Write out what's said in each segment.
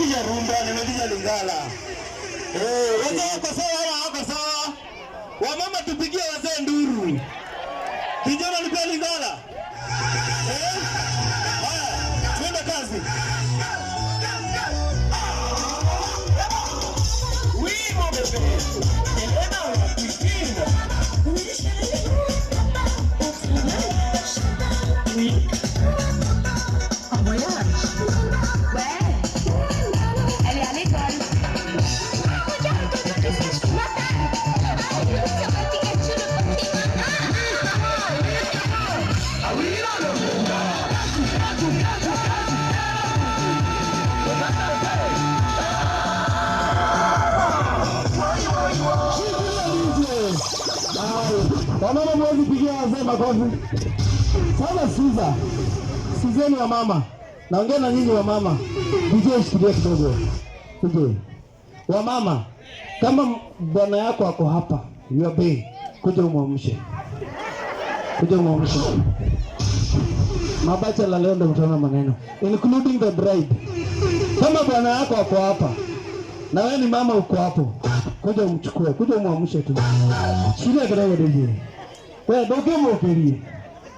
nimetisha Rumba, nimetisha Lingala. Wazee wako sawa ama hawako sawa? Wamama tupigie wazee nduru. Kijana nipe Lingala. Haya, twende kazi. Wimo bebe. Elena unakuitinda. Wamama mwezi pigia wazee makofi. Sasa Sizeni wa mama. Naongea na nyinyi wa mama. DJ shikilia kidogo. DJ. Wa mama, kama bwana yako ako hapa, you are bay, kuja umuamshe. Kuja umuamshe. Mabacha la leo ndio mtaona maneno, including the bride. Kama bwana yako ako hapa, na wewe ni mama uko hapo, kuja umchukue, kuja umuamshe tu. Shikilia kidogo DJ. Wewe ndio mwokelie.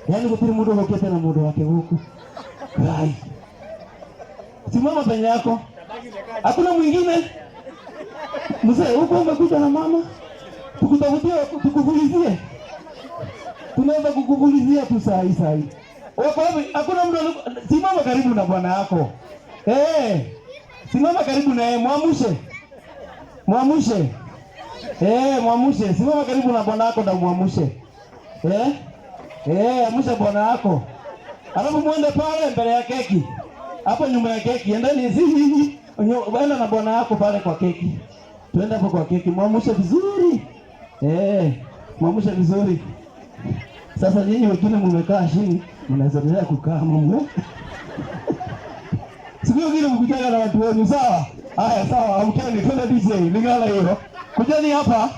Yaani kupiri mudo hokete na mudo wake huku. Rai. Simama penye yako. Hakuna mwingine. Mzee, huko umekuja na mama. Tukutafutia tukuvulizie. Tunaweza kukuvulizia tu saa hii. Wako wapi? Hakuna mtu. Simama karibu na bwana yako. Simama karibu na yeye, muamshe. Muamshe. Muamshe. Simama karibu na bwana yako na muamshe. Amsha bwana yako. Alafu muende pale mbele ya keki. Hapo nyuma ya keki. Endeni hizi. Waenda na bwana yako pale kwa keki. Twende hapo kwa keki. Muamshe vizuri. Muamshe vizuri. Sasa nyinyi wengine mmekaa chini, mnaweza kukaa mwe. Siku nyingine mkutana na watu wenu, sawa? Haya sawa, amkeni twende DJ. Lingala hiyo. Kujeni hapa.